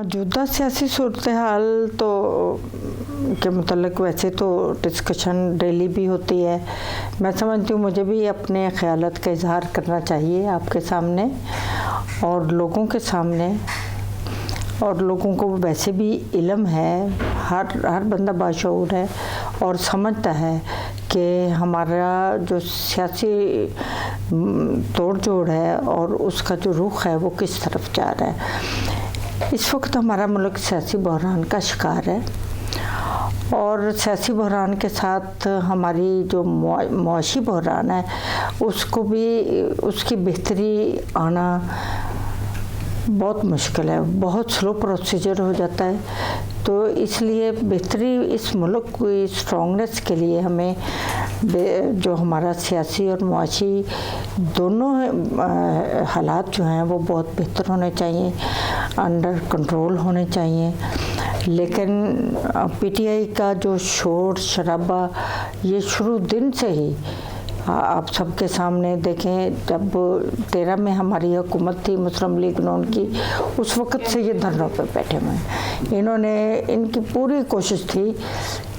मौजूदा सियासी सूरत हाल तो के मुतल्लिक़ वैसे तो डिस्कशन डेली भी होती है। मैं समझती हूँ मुझे भी अपने ख़यालात का इज़हार करना चाहिए आपके सामने और लोगों के सामने, और लोगों को वैसे भी इल्म है, हर बंदा बाशऊर है और समझता है कि हमारा जो सियासी तोड़ जोड़ है और उसका जो रुख है वो किस तरफ जा रहा है। इस वक्त हमारा मुल्क सियासी बहरान का शिकार है और सियासी बहरान के साथ हमारी जो मुआशी बहरान है उसको भी, उसकी बेहतरी आना बहुत मुश्किल है, बहुत स्लो प्रोसीजर हो जाता है। तो इसलिए बेहतरी इस मुल्क की स्ट्रॉन्गनेस के लिए हमें जो हमारा सियासी और मुआशी दोनों हालात जो हैं वो बहुत बेहतर होने चाहिए, अंडर कंट्रोल होने चाहिए। लेकिन पीटीआई का जो शोर शराबा ये शुरू दिन से ही आप सबके सामने देखें, जब 13 में हमारी हुकूमत थी मुस्लिम लीग नून की, उस वक़्त से ये धरनों पे बैठे हुए हैं। इनकी पूरी कोशिश थी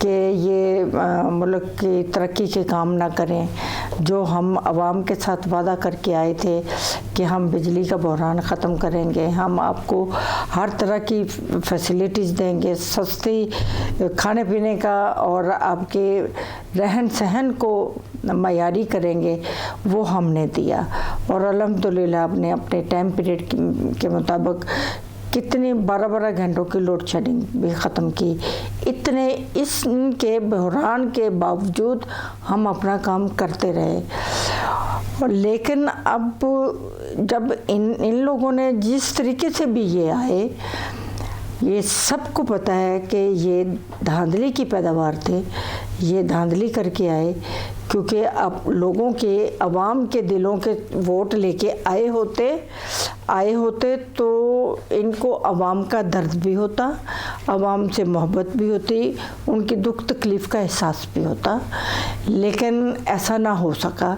कि ये मुल्क की तरक्की के काम ना करें। जो हम आवाम के साथ वादा करके आए थे कि हम बिजली का बहरान ख़त्म करेंगे, हम आपको हर तरह की फैसिलिटीज़ देंगे, सस्ती खाने पीने का और आपके रहन सहन को मयारी करेंगे, वो हमने दिया। और अल्हम्दुलिल्लाह आपने अपने टाइम पीरियड के मुताबिक कितनी 12-12 घंटों की लोड शेडिंग भी ख़त्म की। इसके बहरान के बावजूद हम अपना काम करते रहे। लेकिन अब जब इन लोगों ने जिस तरीके से भी ये आए, ये सबको पता है कि ये धांधली की पैदावार थे, ये धांधली करके आए, क्योंकि अब लोगों के, अवाम के दिलों के वोट लेके आए होते तो इनको अवाम का दर्द भी होता, अवाम से मोहब्बत भी होती, उनकी दुख तकलीफ़ का एहसास भी होता। लेकिन ऐसा ना हो सका,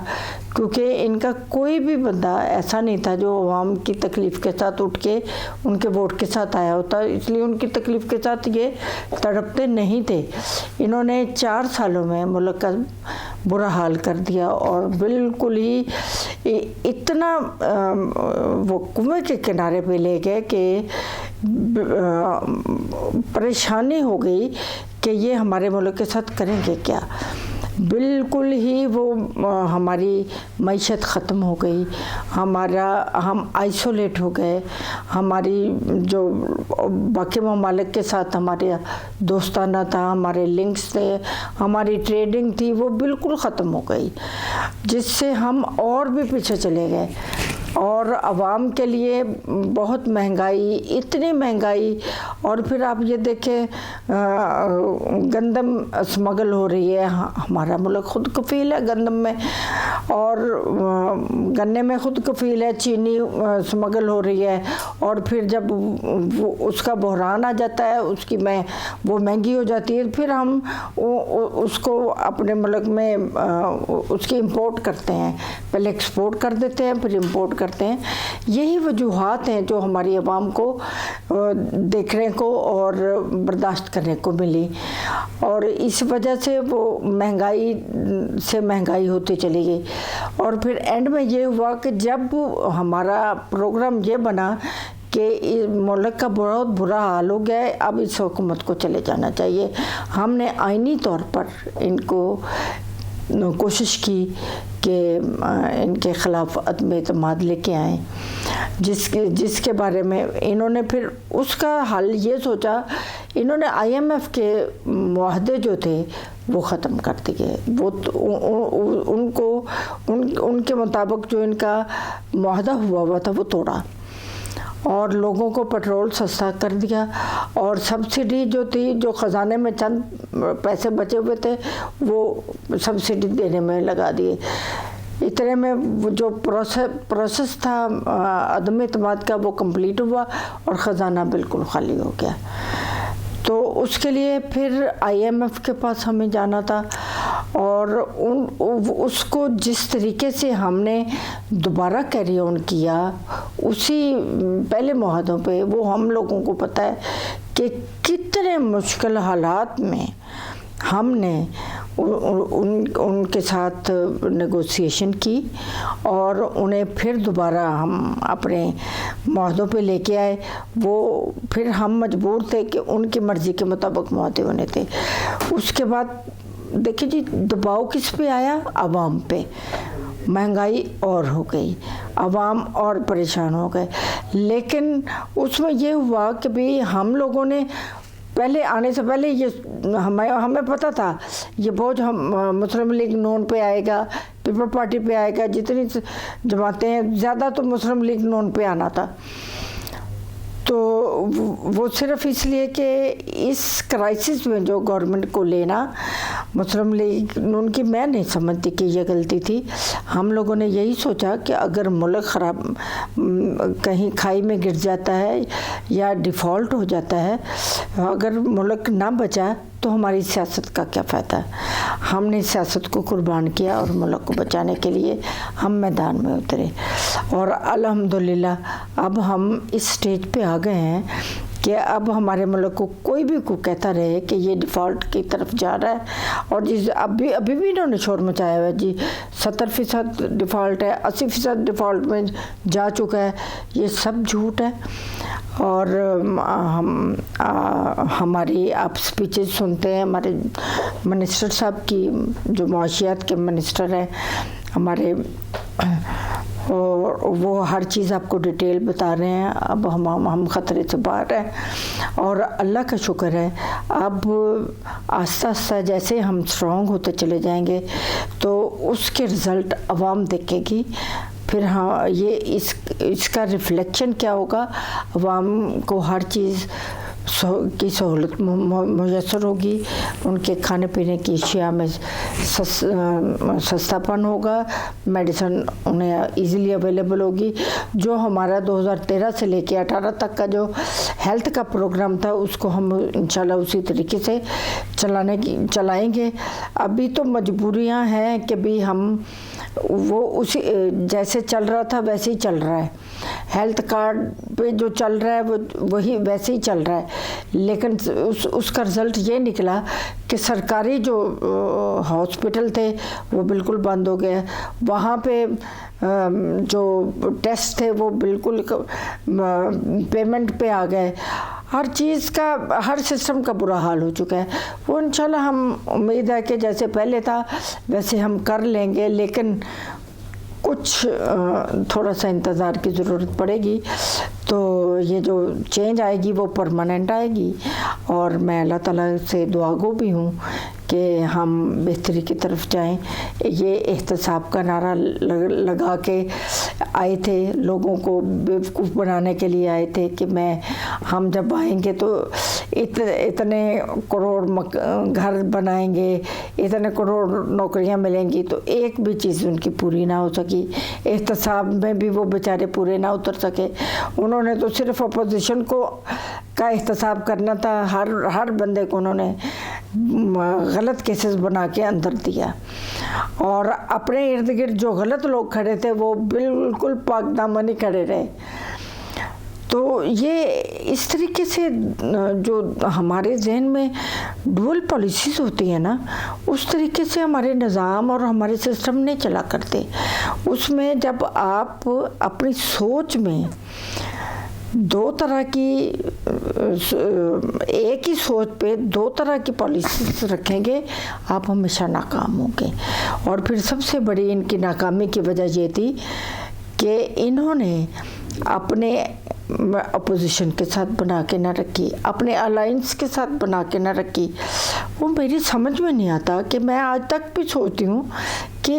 क्योंकि इनका कोई भी बंदा ऐसा नहीं था जो अवाम की तकलीफ़ के साथ उठ के उनके वोट के साथ आया होता, इसलिए उनकी तकलीफ़ के साथ ये तड़पते नहीं थे। इन्होंने 4 सालों में मुल्क का बुरा हाल कर दिया और बिल्कुल ही इतना वो कुएं के किनारे पे ले गए कि परेशानी हो गई कि ये हमारे मुल्क के साथ करेंगे क्या। बिल्कुल ही वो हमारी मईशत ख़त्म हो गई, हम आइसोलेट हो गए, हमारी जो बाकी ममालिक के साथ हमारे दोस्ताना था, हमारे लिंक्स थे, हमारी ट्रेडिंग थी, वो बिल्कुल ख़त्म हो गई, जिससे हम और भी पीछे चले गए। और आवाम के लिए बहुत महंगाई, इतनी महंगाई। और फिर आप ये देखें गंदम स्मगल हो रही है, हमारा मुल्क खुद कफ़ील है गंदम में, और गन्ने में खुद कफ़ील है, चीनी स्मगल हो रही है। और फिर जब वो उसका बहरान आ जाता है, वो महंगी हो जाती है, फिर हम उसको अपने मुल्क में उसकी इंपोर्ट करते हैं, पहले एक्सपोर्ट कर देते हैं फिर इंपोर्ट करते हैं। यही वजूहात हैं जो हमारी आवाम को देखने को और बर्दाश्त करने को मिली, और इस वजह से वो महंगाई से महंगाई होती चली गई। और फिर एंड में ये हुआ कि जब हमारा प्रोग्राम ये बना कि मुल्क का बहुत बुरा हाल हो गया है, अब इस हुकूमत को चले जाना चाहिए, हमने आईनी तौर पर इनको कोशिश की कि इनके ख़िलाफ़ अदम एतमाद लेके आएँ, जिसके बारे में इन्होंने फिर उसका हल ये सोचा, इन्होंने IMF के मुआहदे जो थे वो ख़त्म कर दिए। वो उनके मुताबिक जो इनका मुआहदा हुआ था वो तोड़ा, और लोगों को पेट्रोल सस्ता कर दिया, और सब्सिडी जो थी, जो ख़जाने में चंद पैसे बचे हुए थे, वो सब्सिडी देने में लगा दिए। इतने में जो प्रोसेस था अदम एतमाद का वो कंप्लीट हुआ और ख़जाना बिल्कुल खाली हो गया। तो उसके लिए फिर IMF के पास हमें जाना था, और उसको जिस तरीके से हमने दोबारा कैरी ऑन किया उसी पहले मुआहदों पे, वो हम लोगों को पता है कि कितने मुश्किल हालात में हमने उनके साथ नेगोशिएशन की और उन्हें फिर दोबारा हम अपने मुआहदों पे लेके आए। वो फिर हम मजबूर थे कि उनकी मर्ज़ी के मुताबिक मुआहदे होने थे। उसके बाद देखिए जी, दबाव किस पे आया? आवाम पे। महंगाई और हो गई, आवाम और परेशान हो गए। लेकिन उसमें ये हुआ कि भाई हम लोगों ने पहले आने से पहले ये हमें पता था ये बोझ हम मुस्लिम लीग नून पे आएगा, पीपल पार्टी पे आएगा, जितनी जमातें हैं ज़्यादा तो मुस्लिम लीग नून पे आना था। तो वो सिर्फ इसलिए कि इस क्राइसिस में जो गवर्नमेंट को लेना मुस्लिम लीग नून की, मैं नहीं समझती कि ये गलती थी। हम लोगों ने यही सोचा कि अगर मुल्क ख़राब कहीं खाई में गिर जाता है या डिफ़ॉल्ट हो जाता है, अगर मुल्क ना बचा तो हमारी सियासत का क्या फ़ायदा। हमने सियासत को कुर्बान किया और मुल्क को बचाने के लिए हम मैदान में उतरे और अल्हम्दुलिल्लाह अब हम इस स्टेज पे आ गए हैं कि अब हमारे मुल्क को कोई भी को कहता रहे कि ये डिफ़ॉल्ट की तरफ जा रहा है। और जिस अभी भी इन्होंने शोर मचाया हुआ है जी, 70% डिफ़ॉल्ट है, 80% डिफ़ॉल्ट में जा चुका है, ये सब झूठ है। और हमारी आप स्पीचेस सुनते हैं, हमारे मिनिस्टर साहब की, जो माशियात के मिनिस्टर हैं हमारे, और वो हर चीज़ आपको डिटेल बता रहे हैं। अब हम ख़तरे से बाहर हैं और अल्लाह का शुक्र है अब आस्ता आस्ता जैसे हम स्ट्रॉन्ग होते चले जाएंगे तो उसके रिज़ल्ट आवाम देखेगी। फिर हाँ, ये इसका रिफ्लेक्शन क्या होगा, आवाम को हर चीज़ की सहूलत मुयसर होगी, उनके खाने पीने की अशिया में सस्तापन होगा, मेडिसिन उन्हें इजीली अवेलेबल होगी। जो हमारा 2013 से लेके 18 तक का जो हेल्थ का प्रोग्राम था उसको हम इंशाल्लाह उसी तरीके से चलाएंगे। अभी तो मजबूरियां हैं कि भी हम वो उसी जैसे चल रहा था वैसे ही चल रहा है, हेल्थ कार्ड पे जो चल रहा है वो वही वैसे ही चल रहा है। लेकिन उसका रिज़ल्ट ये निकला कि सरकारी जो हॉस्पिटल थे वो बिल्कुल बंद हो गए, वहाँ पे जो टेस्ट थे वो बिल्कुल पेमेंट पे आ गए, हर चीज़ का, हर सिस्टम का बुरा हाल हो चुका है। वो इंशाल्लाह हम उम्मीद है कि जैसे पहले था वैसे हम कर लेंगे, लेकिन कुछ थोड़ा सा इंतज़ार की ज़रूरत पड़ेगी। तो ये जो चेंज आएगी वो परमानेंट आएगी और मैं अल्लाह ताला से दुआगो भी हूँ कि हम बेहतरी की तरफ जाएं। ये एहतसाब का नारा लगा के आए थे, लोगों को बेवकूफ़ बनाने के लिए आए थे कि हम जब आएंगे तो इतने करोड़ घर बनाएंगे, इतने करोड़ नौकरियां मिलेंगी, तो एक भी चीज़ उनकी पूरी ना हो सकी। एहतसाब में भी वो बेचारे पूरे ना उतर सके। उन्होंने तो सिर्फ अपोजिशन का एहतसाब करना था, हर बंदे को उन्होंने गलत केसेस बना के अंदर दिया और अपने इर्द गिर्द जो गलत लोग खड़े थे वो बिल्कुल पाकदामन ही खड़े रहे। तो ये इस तरीके से जो हमारे जहन में डुअल पॉलिसीज़ होती है ना, उस तरीके से हमारे निज़ाम और हमारे सिस्टम नहीं चला करते। उसमें जब आप अपनी सोच में दो तरह की, एक ही सोच पे दो तरह की पॉलिसीज़ रखेंगे, आप हमेशा नाकाम होंगे। और फिर सबसे बड़ी इनकी नाकामी की वजह ये थी कि इन्होंने अपने अपोजिशन के साथ बना के ना रखी, अपने अलायंस के साथ बना के ना रखी। वो मेरी समझ में नहीं आता कि मैं आज तक भी सोचती हूँ कि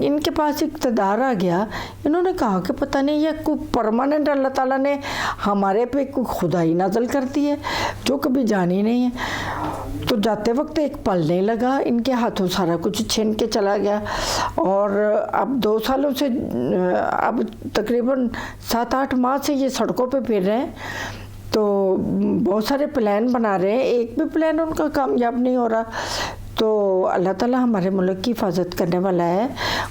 इनके पास इक़्तिदार आ गया, इन्होंने कहा कि पता नहीं ये कोई परमानेंट अल्लाह ताला ने हमारे पे कोई खुदाई नाज़िल करती है जो कभी जानी नहीं है। तो जाते वक्त एक पल नहीं लगा, इनके हाथों सारा कुछ छीन के चला गया। और अब 2 सालों से, अब तकरीबन 7-8 माह से ये सड़कों पे फिर रहे हैं। तो बहुत सारे प्लान बना रहे हैं, एक भी प्लान उनका कामयाब नहीं हो रहा। तो अल्लाह ताला हमारे मुल्क की हिफाजत करने वाला है,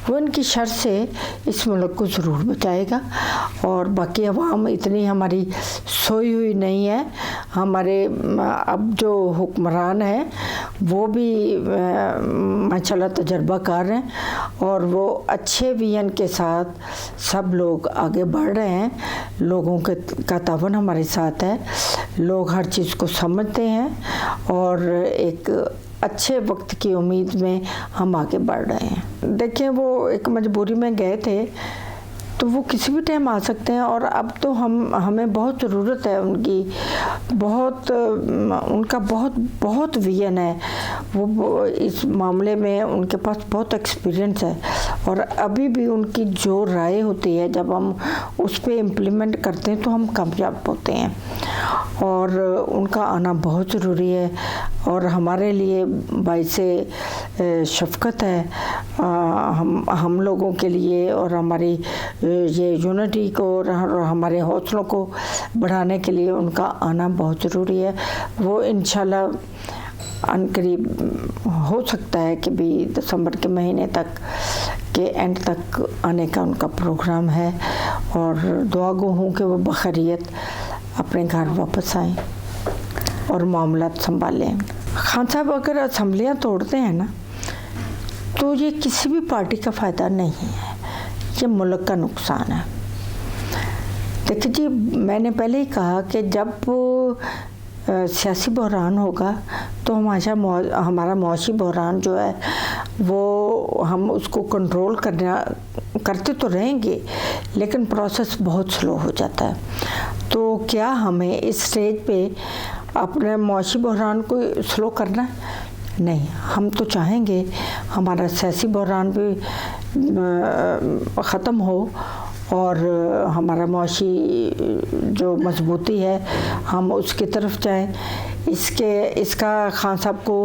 वो इनकी शर से इस मुल्क को ज़रूर बचाएगा। और बाकी अवाम इतनी हमारी सोई हुई नहीं है। हमारे अब जो हुक्मरान हैं वो भी माशाल्लाह तजर्बाकार हैं और वो अच्छे विजन के साथ सब लोग आगे बढ़ रहे हैं। लोगों का तावन हमारे साथ है, लोग हर चीज़ को समझते हैं और एक अच्छे वक्त की उम्मीद में हम आगे बढ़ रहे हैं। देखिए, वो एक मजबूरी में गए थे तो वो किसी भी टाइम आ सकते हैं और अब तो हमें बहुत ज़रूरत है उनकी, उनका बहुत विजन है। वो इस मामले में उनके पास बहुत एक्सपीरियंस है और अभी भी उनकी जो राय होती है जब हम उस पर इम्प्लीमेंट करते हैं तो हम कामयाब होते हैं। और उनका आना बहुत ज़रूरी है और हमारे लिए बाइसे शफ़क़त है हम लोगों के लिए और हमारी ये यूनिटी को और हमारे हौसलों को बढ़ाने के लिए उनका आना बहुत ज़रूरी है। वो इंशाल्लाह अनकरीब हो सकता है कि भी दिसंबर के महीने तक के एंड तक आने का उनका प्रोग्राम है और दुआ गो हूँ कि वो बखैरियत अपने घर वापस आएँ और मामलात संभालें। खान साहब अगर असम्बलियाँ तोड़ते हैं ना तो ये किसी भी पार्टी का फ़ायदा नहीं है, ये मुल्क का नुकसान है। देखिए जी, मैंने पहले ही कहा कि जब सियासी बहरान होगा तो हमारा मौशी बहरान जो है वो हम उसको कंट्रोल करते तो रहेंगे लेकिन प्रोसेस बहुत स्लो हो जाता है। तो क्या हमें इस स्टेज पे अपने मौशी बहरान को स्लो करना है? नहीं, हम तो चाहेंगे हमारा सियासी बहरान भी ख़त्म हो और हमारा मौशी जो मजबूती है हम उसकी तरफ जाएं। इसका खान साहब को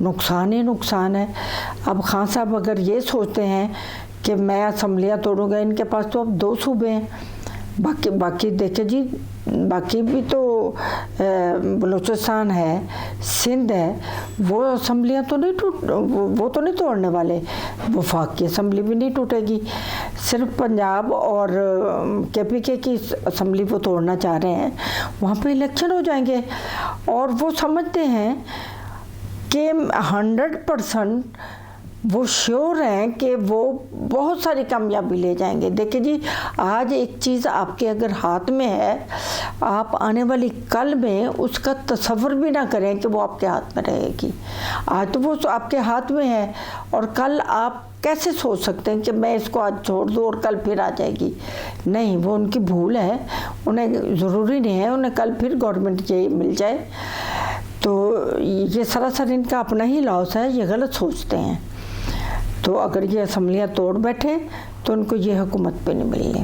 नुकसान ही नुकसान है। अब खान साहब अगर ये सोचते हैं कि मैं असम्बलियाँ तोड़ूंगा, इनके पास तो अब 2 सूबे हैं, बाकी देखे जी, बाकी भी तो बलूचिस्तान है, सिंध है, वो असम्बलियाँ तो वो तो नहीं तोड़ने वाले, वफाक की असम्बली भी नहीं टूटेगी। सिर्फ पंजाब और KPK की असम्बली वो तोड़ना चाह रहे हैं, वहाँ पे इलेक्शन हो जाएंगे और वो समझते हैं कि 100% वो श्योर हैं कि वो बहुत सारी कामयाबी ले जाएंगे। देखिए जी, आज एक चीज़ आपके अगर हाथ में है, आप आने वाली कल में उसका तसव्वुर भी ना करें कि वो आपके हाथ में रहेगी। आज तो वो आपके हाथ में है और कल आप कैसे सोच सकते हैं कि मैं इसको आज छोड़ दूँ और कल फिर आ जाएगी? नहीं, वो उनकी भूल है। उन्हें ज़रूरी नहीं है उन्हें कल फिर गवर्नमेंट ये मिल जाए। तो ये सरासर इनका अपना ही लॉस है, ये गलत सोचते हैं। तो अगर ये असम्बलियाँ तोड़ बैठे तो उनको ये हुकूमत पे नहीं मिलनी,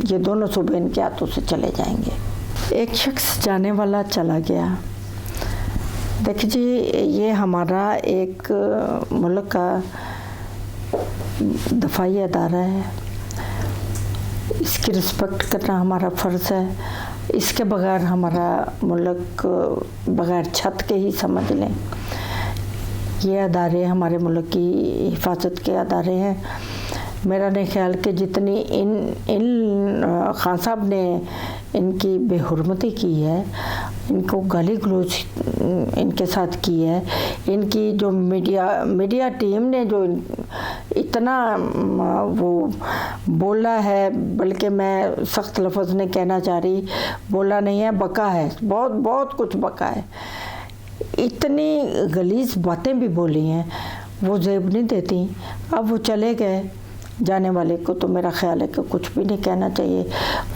ये दोनों सूबे इनके हाथों से चले जाएंगे। एक शख्स जाने वाला चला गया। देखिए जी, ये हमारा एक मुल्क का दफाई अदारा है, इसकी रिस्पेक्ट करना हमारा फ़र्ज़ है। इसके बगैर हमारा मुल्क बगैर छत के ही समझ लें। ये अदारे हमारे मुल्क की हिफाजत के अदारे हैं। मेरा नहीं ख्याल कि जितनी इन खान साहब ने इनकी बेहुरमती की है, इनको गाली गलौज इनके साथ की है, इनकी जो मीडिया टीम ने जो इतना वो बोला है, बल्कि मैं सख्त लफ्ज़ नहीं कहना चाह रही, बोला नहीं है, बका है, बहुत कुछ बका है। इतनी गलीज़ बातें भी बोली हैं, वो जेब नहीं देती। अब वो चले गए, जाने वाले को तो मेरा ख्याल है कि कुछ भी नहीं कहना चाहिए।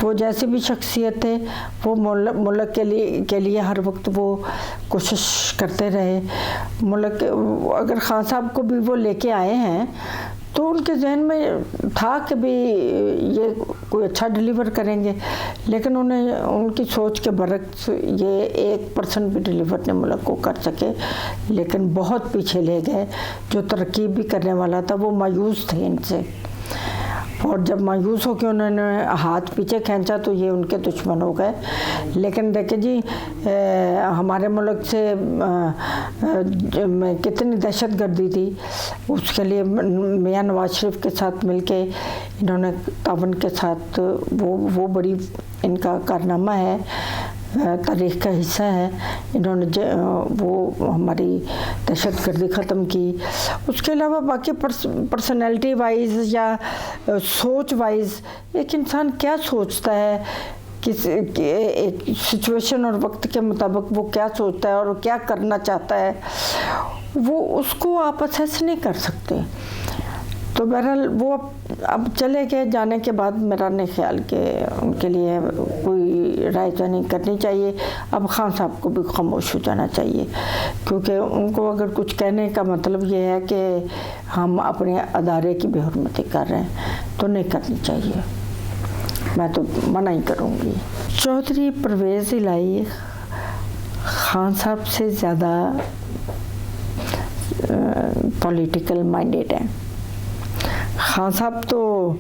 वो जैसे भी शख्सियत थे, वो मुल्क के लिए हर वक्त वो कोशिश करते रहे। मुल्क अगर खान साहब को भी वो लेके आए हैं तो उनके जहन में था कि भी ये कोई अच्छा डिलीवर करेंगे, लेकिन उन्हें उनकी सोच के बरक्स ये 1% भी डिलीवर नहीं मुल्क को कर सके, लेकिन बहुत पीछे ले गए। जो तरक्की भी करने वाला था वो मायूस थे इनसे। और जब मायूस होकर उन्होंने हाथ पीछे खींचा तो ये उनके दुश्मन हो गए। लेकिन देखिए जी, हमारे मुल्क से कितनी दहशतगर्दी थी, उसके लिए मियां नवाज शरीफ के साथ मिलके इन्होंने तावन के साथ वो बड़ी इनका कारनामा है, तारीख का हिस्सा है। इन्होंने वो हमारी दहशतगर्दी ख़त्म की। उसके अलावा बाकी पर्सनैलिटी वाइज या सोच वाइज एक इंसान क्या सोचता है, एक सिचुएशन और वक्त के मुताबिक वो क्या सोचता है और क्या करना चाहता है, वो उसको आप असेस नहीं कर सकते। तो बहरहाल वो अब चले गए, जाने के बाद मेरा नहीं ख्याल कि उनके लिए कोई राय नहीं करनी चाहिए। अब खान साहब को भी खामोश हो जाना चाहिए, क्योंकि उनको अगर कुछ कहने का मतलब ये है कि हम अपने अदारे की बेहुरमती कर रहे हैं तो नहीं करनी चाहिए, मैं तो मना ही करूँगी। चौधरी परवेज़ इलाही खान साहब से ज़्यादा पॉलिटिकल माइंडेड हैं। खान साहब तो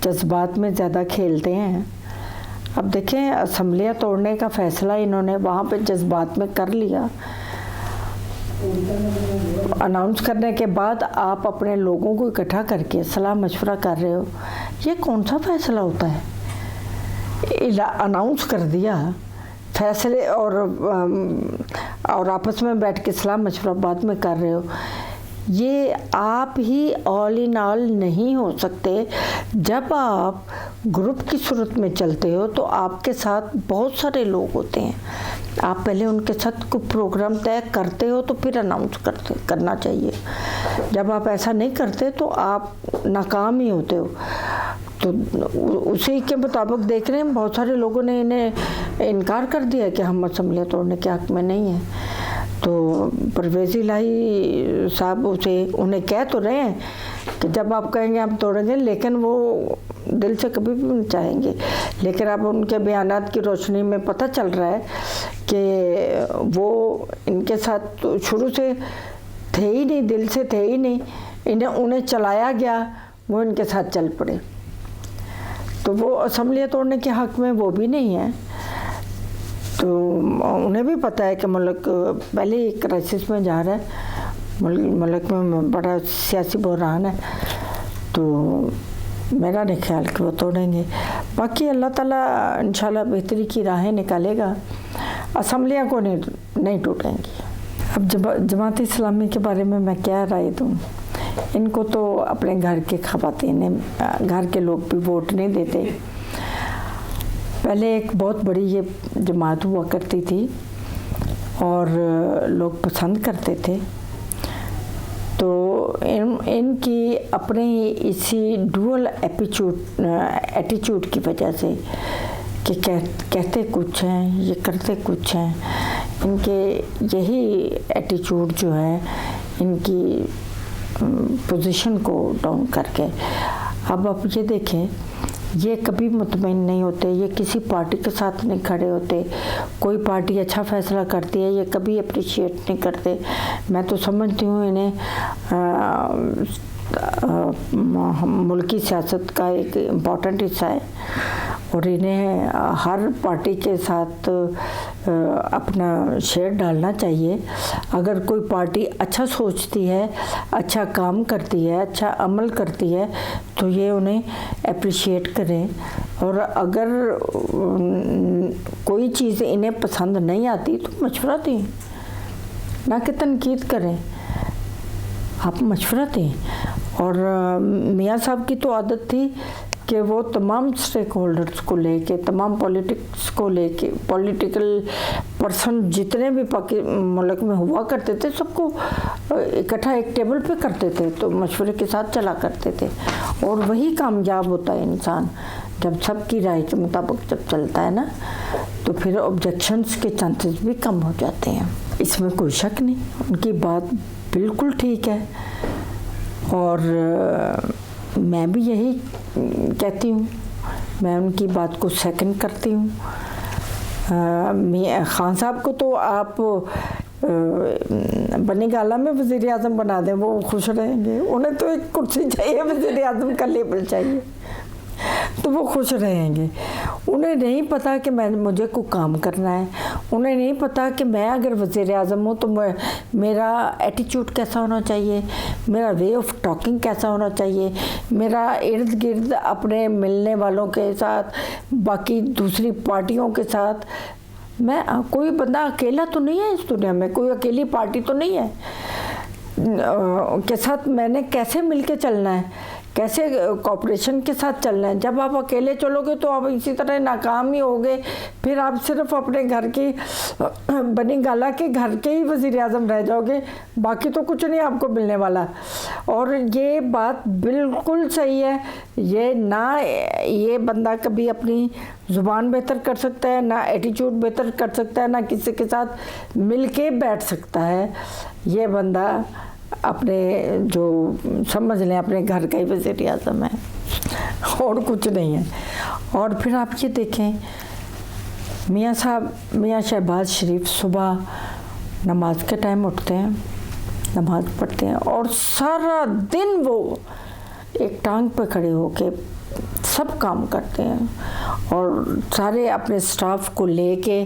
जज्बात में ज़्यादा खेलते हैं। अब देखें, असम्बलियाँ तोड़ने का फ़ैसला इन्होंने वहाँ पे जज्बात में कर लिया। अनाउंस करने के बाद आप अपने लोगों को इकट्ठा करके सलाह मशवरा कर रहे हो, ये कौन सा फ़ैसला होता है? अनाउंस कर दिया फैसले और आपस में बैठ के सलाह मशवरा बाद में कर रहे हो। ये आप ही ऑल इन ऑल नहीं हो सकते। जब आप ग्रुप की सूरत में चलते हो तो आपके साथ बहुत सारे लोग होते हैं। आप पहले उनके साथ कोई प्रोग्राम तय करते हो तो फिर अनाउंस करना चाहिए। जब आप ऐसा नहीं करते तो आप नाकाम ही होते हो। तो उसी के मुताबिक देख रहे हैं, बहुत सारे लोगों ने इन्हें इनकार कर दिया कि हम असम्बलियाँ तोड़ने के हक़ में नहीं हैं। तो परवेज़ इलाही साहब उन्हें कह तो रहे हैं कि जब आप कहेंगे हम तोड़ेंगे, लेकिन वो दिल से कभी भी नहीं चाहेंगे। लेकिन अब उनके बयानात की रोशनी में पता चल रहा है कि वो इनके साथ तो शुरू से थे ही नहीं, दिल से थे ही नहीं। उन्हें चलाया गया, वो इनके साथ चल पड़े। तो वो असम्बलियाँ तोड़ने के हक़ में वो भी नहीं है। तो उन्हें भी पता है कि मुल्क पहले ही क्राइसिस में जा रहा है, मुल्क में बड़ा सियासी बहरान है। तो मेरा नहीं ख्याल कि वो तोड़ेंगे। बाकी अल्लाह ताला इंशाल्लाह बेहतरी की राहें निकालेगा, असम्बलियाँ को नहीं टूटेंगी। अब जमात इस्लामी के बारे में मैं क्या राय दूँ? इनको तो अपने घर के ख़वातीन, घर के लोग भी वोट नहीं देते। पहले एक बहुत बड़ी ये जमात हुआ करती थी और लोग पसंद करते थे। तो इनकी अपने इसी डुअल एटीट्यूड की वजह से कि कहते कुछ हैं, ये करते कुछ हैं, इनके यही एटीट्यूड जो है इनकी पोजीशन को डाउन करके। अब आप ये देखें, ये कभी मुतमईन नहीं होते, ये किसी पार्टी के साथ नहीं खड़े होते। कोई पार्टी अच्छा फ़ैसला करती है ये कभी अप्रिशिएट नहीं करते। मैं तो समझती हूँ इन्हें मुल्की सियासत का एक इम्पॉर्टेंट हिस्सा है और इन्हें हर पार्टी के साथ अपना शेयर डालना चाहिए। अगर कोई पार्टी अच्छा सोचती है, अच्छा काम करती है, अच्छा अमल करती है तो ये उन्हें अप्रिशिएट करें। और अगर कोई चीज़ इन्हें पसंद नहीं आती तो मशवरा दें, ना कि तनकीद करें, आप मशवरा दें। और मियाँ साहब की तो आदत थी कि वो तमाम स्टेक होल्डर्स को लेके, तमाम पॉलिटिक्स को लेके, पॉलिटिकल पर्सन जितने भी मुल्क में हुआ करते थे सबको इकट्ठा एक टेबल पे करते थे, तो मशवरे के साथ चला करते थे। और वही कामयाब होता है इंसान, जब सबकी राय के मुताबिक जब चलता है ना, तो फिर ऑब्जेक्शंस के चांसेस भी कम हो जाते हैं। इसमें कोई शक नहीं, उनकी बात बिल्कुल ठीक है। और मैं भी यही कहती हूँ, मैं उनकी बात को सेकंड करती हूँ। खान साहब को तो आप बनी गाला में वज़ीर आज़म बना दें, वो खुश रहेंगे। उन्हें तो एक कुर्सी चाहिए, वज़ीर आज़म का लेबल चाहिए, तो वो खुश रहेंगे। उन्हें नहीं पता कि मुझे कोई काम करना है, उन्हें नहीं पता कि मैं अगर वज़ीर आज़म हूँ तो मेरा एटीट्यूड कैसा होना चाहिए, मेरा वे ऑफ टॉकिंग कैसा होना चाहिए, मेरा इर्द गिर्द अपने मिलने वालों के साथ, बाकी दूसरी पार्टियों के साथ, मैं कोई बंदा अकेला तो नहीं है इस दुनिया में, कोई अकेली पार्टी तो नहीं है के साथ मैंने कैसे मिलके चलना है, कैसे कॉपरेशन के साथ चलना है। जब आप अकेले चलोगे तो आप इसी तरह नाकाम ही होगे, फिर आप सिर्फ अपने घर की बनी गाला के घर के ही वज़ीर आज़म रह जाओगे, बाकी तो कुछ नहीं आपको मिलने वाला। और ये बात बिल्कुल सही है, ये बंदा कभी अपनी ज़ुबान बेहतर कर सकता है, ना एटीट्यूड बेहतर कर सकता है, ना किसी के साथ मिल के बैठ सकता है। ये बंदा अपने जो समझ लें अपने घर का ही वज़ीर आज़म है और कुछ नहीं है। और फिर आप ये देखें, मियाँ शहबाज शरीफ सुबह नमाज के टाइम उठते हैं, नमाज पढ़ते हैं और सारा दिन वो एक टांग पे खड़े होके सब काम करते हैं और सारे अपने स्टाफ को लेके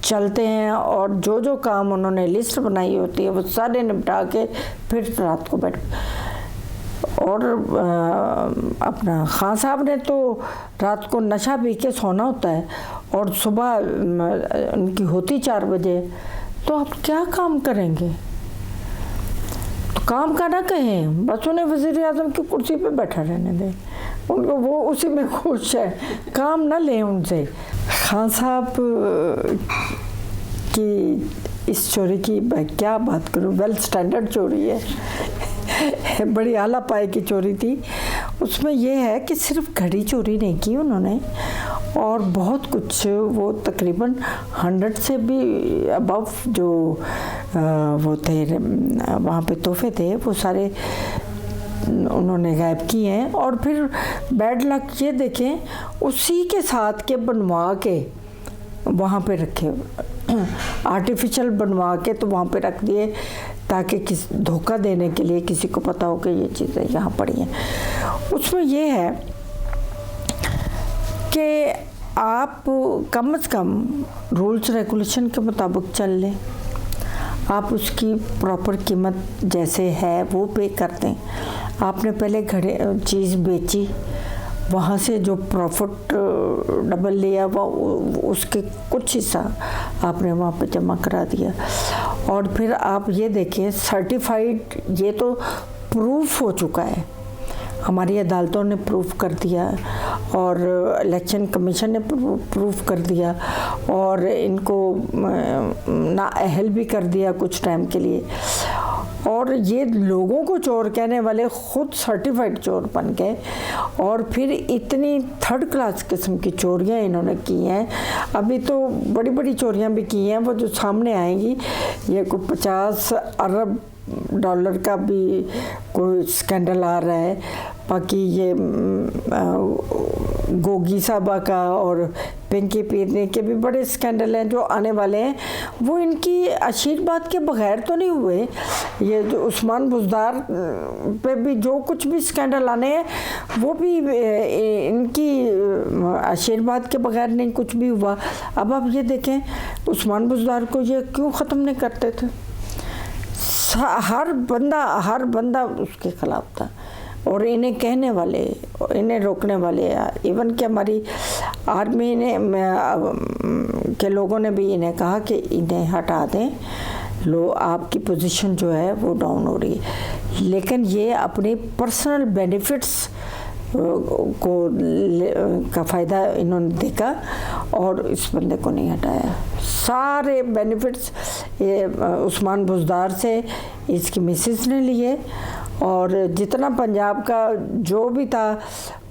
चलते हैं और जो काम उन्होंने लिस्ट बनाई होती है वो सारे निपटा के फिर रात को बैठ। और अपना खान साहब ने तो रात को नशा पी के सोना होता है और सुबह उनकी होती 4 बजे, तो आप क्या काम करेंगे? तो काम का ना कहें, बस उन्हें वज़ीर आज़म की कुर्सी पे बैठा रहने दें, उनको वो उसी में खुश है, काम ना लें उनसे। खान साहब की इस चोरी की मैं क्या बात करूं, वेल स्टैंडर्ड चोरी है, बड़ी आला पाए की चोरी थी। उसमें यह है कि सिर्फ घड़ी चोरी नहीं की उन्होंने और बहुत कुछ, वो तकरीबन 100 से भी अबव जो वो थे वहाँ पे तोहफे थे वो सारे उन्होंने गायब किए हैं। और फिर बैड लक ये देखें, उसी के साथ के बनवा के वहाँ पे रखे, आर्टिफिशियल बनवा के तो वहाँ पे रख दिए ताकि धोखा देने के लिए किसी को पता हो कि ये चीज़ें यहाँ पड़ी हैं। उसमें ये है कि आप कम से कम रूल्स रेगुलेशन के मुताबिक चल लें, आप उसकी प्रॉपर कीमत जैसे है वो पे कर दें। आपने पहले चीज़ बेची, वहाँ से जो प्रॉफिट डबल लिया वो उसके कुछ हिस्सा आपने वहाँ पे जमा करा दिया। और फिर आप ये देखें, सर्टिफाइड, ये तो प्रूफ हो चुका है, हमारी अदालतों ने प्रूफ कर दिया और इलेक्शन कमीशन ने प्रूफ कर दिया और इनको नाअहल भी कर दिया कुछ टाइम के लिए। और ये लोगों को चोर कहने वाले खुद सर्टिफाइड चोर बन गए और फिर इतनी थर्ड क्लास किस्म की चोरियां इन्होंने की हैं। अभी तो बड़ी बड़ी चोरियां भी की हैं, वो जो सामने आएंगी, ये कोई 50 अरब डॉलर का भी कोई स्कैंडल आ रहा है। बाकी ये गोगी साहबा का और पिंकी पीरनी के भी बड़े स्कैंडल हैं जो आने वाले हैं। वो इनकी आशीर्वाद के बगैर तो नहीं हुए। ये जो उस्मान बुज़दार पे भी जो कुछ भी स्कैंडल आने हैं वो भी इनकी आशीर्वाद के बगैर नहीं कुछ भी हुआ। अब आप ये देखें, उस्मान बुज़दार को ये क्यों ख़त्म नहीं करते थे? हर बंदा उसके ख़िलाफ़ था और इन्हें कहने वाले, इन्हें रोकने वाले, इवन कि हमारी आर्मी ने के लोगों ने भी इन्हें कहा कि इन्हें हटा दें, आपकी पोजीशन जो है वो डाउन हो रही है। लेकिन ये अपनी पर्सनल बेनिफिट्स का फ़ायदा इन्होंने देखा और इस बंदे को नहीं हटाया। सारे बेनिफिट्स उस्मान बुज़दार से इसकी मिसेस ने लिए और जितना पंजाब का जो भी था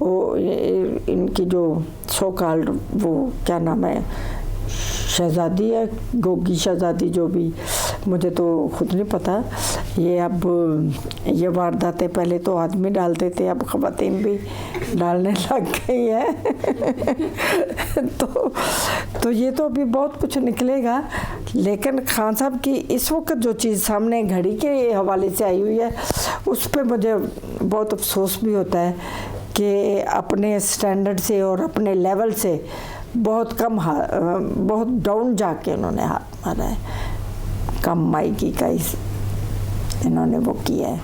वो इनकी जो सो कॉल्ड वो क्या नाम है, शहज़ादी है, गोगी शहज़ादी, जो भी, मुझे तो खुद नहीं पता, ये अब ये वारदातें पहले तो आदमी डालते थे, अब ख़वातीन भी डालने लग गई है। तो ये तो अभी बहुत कुछ निकलेगा। लेकिन खान साहब की इस वक्त जो चीज़ सामने घड़ी के हवाले से आई हुई है, उस पर मुझे बहुत अफसोस भी होता है कि अपने स्टैंडर्ड से और अपने लेवल से बहुत बहुत डाउन जाके उन्होंने हाथ मारा है। कम मायगी का इन्होंने वो किया है।